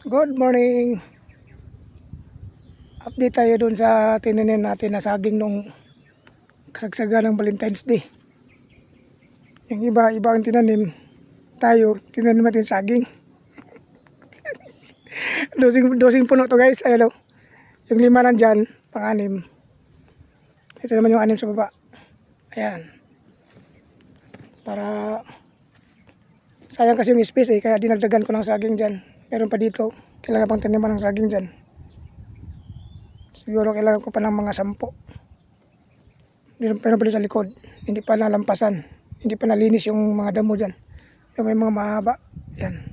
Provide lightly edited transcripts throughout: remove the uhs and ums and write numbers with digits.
Good morning. Update tayo dun sa tinanim natin na saging nung kasagsagan ng Valentine's Day. Yung iba ang tinanim, tayo tinanim natin saging. dosing puno to guys. Ayun o. Yung 5 nandyan, pang-6. Ito naman yung 6 sa baba. Ayan. Para sayang kasi yung space kaya dinagdagan ko ng saging dyan. Meron pa dito. Kailangan pang taniman ng saging dyan. Siguro kailangan ko pa ng mga 10. Pero pala sa likod. Hindi pa nalampasan. Hindi pa nalinis yung mga damo dyan. Yung may mga mahaba. Yan.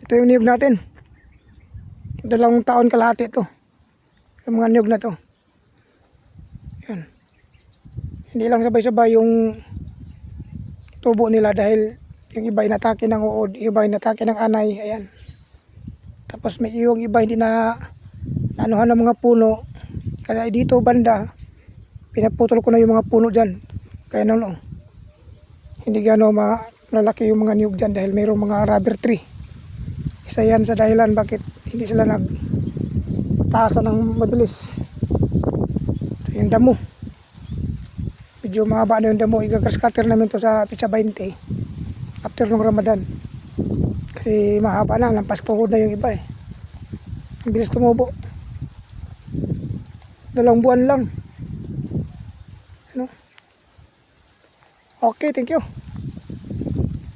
Ito yung niyog natin. 2 taon kalahati ito. Yung mga niyog na to. Yan. Hindi lang sabay-sabay yung tubo nila dahil yung iba inatake ng uod, yung iba inatake ng anay. Ayan. Tapos may yung iba hindi na anuhan ng mga puno. Kaya dito banda, pinaputol ko na yung mga puno dyan. Kaya no, hindi gano'n malalaki yung mga niyog dyan dahil mayroong mga rubber tree. Isa yan sa dahilan bakit hindi sila nagtaasan ng mabilis. So, yung damo. Medyo mahaba na yung damo. Igagrass cutter namin to sa Pitsa 20 after ng Ramadan. Kasi mahaba na, lampas tuhod na yung iba eh. Ang bilis tumubo. 2 buwan lang. Ano? Okay, thank you.